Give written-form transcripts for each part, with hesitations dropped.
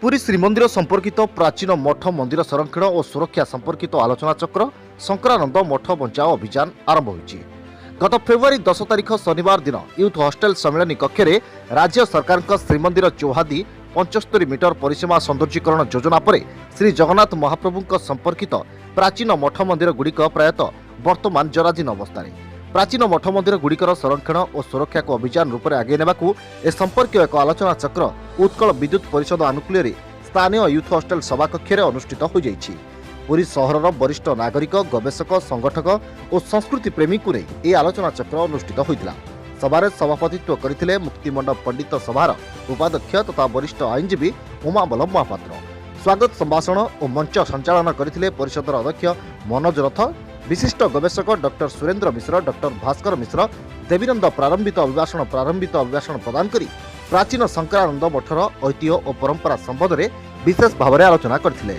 पुरी श्रीमंदिर संपर्कित प्राचीन मठ मंदिर संरक्षण और सुरक्षा संपर्कित आलोचना चक्र शंकरानंद मठ बचाओ अभियान आरंभ होइछि। गत फेब्रुआरी 10 तारिख शनिवार दिन यूथ हॉस्टेल सम्मेलनी कक्ष में राज्य सरकार श्रीमंदिर चौहादी 75 मीटर परिसीमा सौंदर्यीकरण योजना पर श्री जगन्नाथ महाप्रभु संपर्कित प्राचीन मठ मंदिर गुड़िक प्रायतः वर्तमान जराजीर्ण अवस्था। प्राचीन मठ मंदिर गुड़िकर संरक्षण और सुरक्षा को अभियान रूप में आगे नेबाकू ए संपर्क एक आलोचना चक्र उत्कल विद्युत परिषद आनुकूल्य स्थानीय यूथ हॉस्टेल सभाकक्ष में अनुष्ठित हो जाइछि। पुरी सहर वरिष्ठ नागरिक गवेषक संगठक और संस्कृति प्रेमी को नहीं यह आलोचना चक्र अनुष्ठित होता। सभार सभापतित्व करथिले मुक्तिमंडप पंडित सभार उपाध्यक्ष तथा वरिष्ठ आईनजीवी उमाबल महापात्र। स्वागत संभाषण और मंच संचालन करथिले परिषदर अध्यक्ष मनोज रथ, विशिष्ट गवेषक डॉक्टर सुरेंद्र मिश्र, डॉक्टर भास्कर मिश्र देवीनंद प्रारंभित अभिभाषण प्रदान करी प्राचीन शंकरानंद मठर ऐतिह्य और परंपरा संबंध में विशेष भाव में आलोचना करथिले।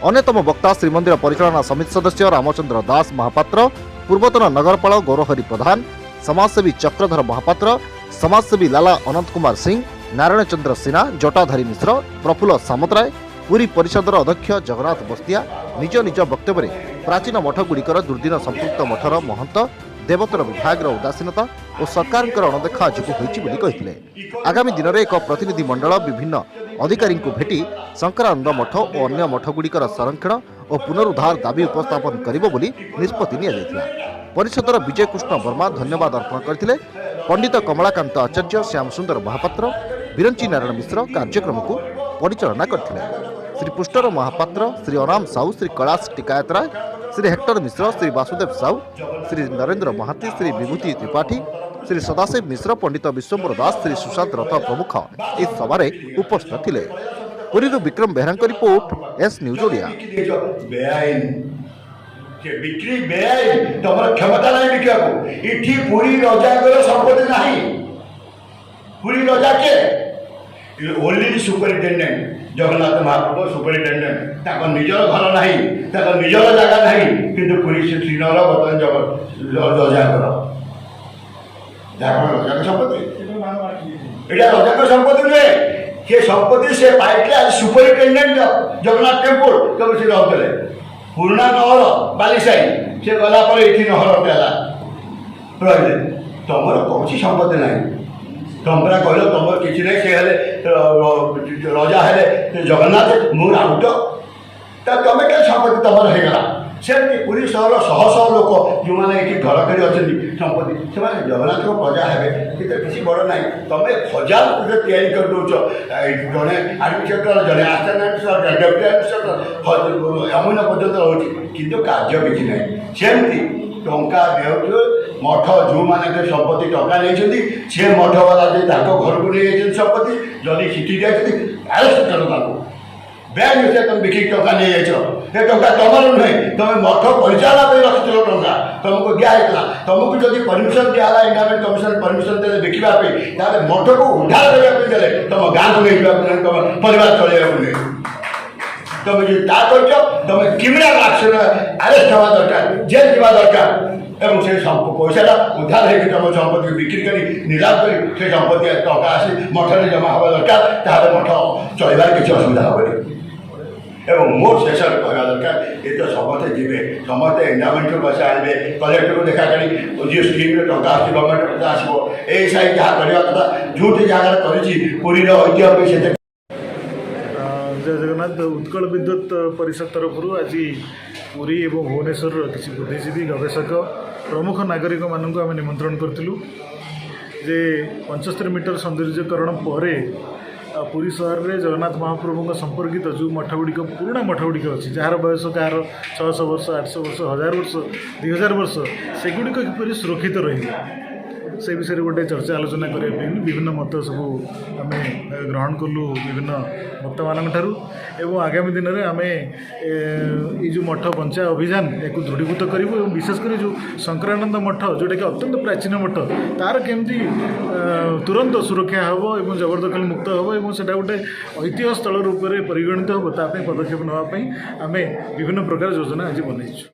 अन्यतम वक्ता श्रीमंदिर परिचालना समिति सदस्य रामचंद्र दास महापात्र, पूर्वतन नगरपाल गौरहरि प्रधान, समाजसेवी चक्रधर महापात्र, समाजसेवी लाला अनंत कुमार सिंह, नारायण चंद्र सिन्हा, जटाधारी मिश्र, प्रफुल्ल सामतराय, पुरी परिषदर अध्यक्ष जगन्नाथ बस्तिया निज निज वक्तव्य में प्राचीन मठगुड़िकर दुर्दिन संपृक्त मठर महंत देवतर विभाग उदासीनता और सरकार अणदेखा जोगुई कहते। आगामी दिन में एक प्रतिनिधि मंडल विभिन्न अधिकारी को भेटी शंकरानंद मठ और अन्य मठगुड़िकर संरक्षण और पुनरुद्धार दाबी उपस्थापन करिबो बोली निष्पत्ति निया। परिषदर विजय कृष्ण वर्मा धन्यवाद अर्पण करथिले। पंडित कमलाकांत आचार्य, श्याम सुंदर महापात्र, बिरंची नारायण मिश्र कार्यक्रम को परिचालना करथिले। श्री पुष्टर महापात्र, श्री अनाम साहू, श्री कैलाश टिकायत राय, श्री हेक्टर मिश्र, श्री वासुदेव साहू, श्री नरेंद्र महाती, श्री विभूति त्रिपाठी, श्री सदाशिव मिश्र, पंडित विश्वम्बर दास, श्री सुशांत रथ प्रमुख इस सभार उपस्थित थे। Puri Vikram Behera report, S news Odia. बिक्री बेआईन तुम क्षमता नहीं बिका इठी पूरी रजा संपत्ति नहीं। पूरी रजा के ओनली सुपरिटेडेंट जगन्नाथ महाप्रभु सुपरिटेडेंट निजर घर ना निजर जगह ना कि पुरी श्रीनगर बर्तमान रजा रजा संपत्ति यहाँ रजा संपत्ति नुहे ये संपत्ति से पाइले आज सुपरिटेडेंट जगन्नाथ टेम्पल तब से रखते पुराना नहर बालीसाई से गला ये नहर पेला रही तुम कौन संपत्ति ना तुम पूरा कहल तुम किसी ना सी रजा है जगन्नाथ मुझे आउट तुम क्या संपत्ति तुम होगा सेमती पुरी सहर शह शह लोक जो मैंने ये घर कर संपत्ति से जगन्नाथ प्रजा है कि किसी बड़ ना तुम 1000 तैयारी कर दौच जड़े आडमिनिस्ट्रेटर जड़े आसिस्टांट डेप्यूटी आडमिनिस्ट्रेटर अमूल्य पर्यटन रोचे कि कार्य किसी ना सेमती टंका दे मठ जो मैंने संपत्ति टंका नहीं सी मठ वाला घर को नहीं संपत्ति जदि छिटी जाती अरेस्ट कर बैंक से तुम बिक्री टंका नहीं जाए टंका तुम नुहे तुम मठ परिचालना रखिल टंका तुमको दिखाई तुमको जब परमिशन दिहला इन्वेस्टमेंट कमिशन परमिशन दे बिकवाई मठ को उद्धार करने तुम गाँव को नहीं तुम परिवार चलने तुम जो तुम क्रिमिनाल एक्शन अरेस्ट हवा दरकार जेल जावा दरकार एवं से पैसा उद्धार है तुम संपत्ति बिक्री कर निलाम कर से संपत्ति टंका आसी मठे जमा हवा दरकार ताहले मठ चलबार किसी असुविधा हेनी एवं मोर शेष कहवा दरकार ये तो समस्ते जी समस्ते एंडामेंट पैसा आने कलेक्टर को देखा करी जी स्कीम टंका आस गवर्नमेंट आसो ये जहाँ करवा कथा जो जगह करी ऐतिह्य जय जगन्नाथ। उत्कल विद्युत परिषद तरफ आज पुरी एवं भुवनेश्वर किसी बुद्धिजीवी गवेषक प्रमुख नागरिक मानक आम निमंत्रण करूँ जे 75 मीटर सौंदर्यकरण पर पुरी सहर में जगन्नाथ महाप्रभु संपर्कित जो मठगुड़िक पुराणा मठगुड़िक अच्छी जार बयस कहार 600 वर्ष 800 वर्ष 1000 वर्ष 2000 वर्ष सेगुड़िक किपर सुरक्षित रही से विषय गोटे चर्चा आलोचना करने विभिन्न मत सब आम ग्रहण कलु विभिन्न वक्ता मान एवं आगामी दिन में आम ये मठ बंचा अभियान या दृढ़ीभूत करूँ विशेषकर जो शंकरानंद मठ जोटा कि अत्यंत प्राचीन मठ तार केमती तुरंत सुरक्षा हम और जबरदखल मुक्त हम से गोटे ऐतिह्य स्थल रूप में परिगणित हम ताप पदक्षेप नापी आम विभिन्न प्रकार योजना आज बनईचु।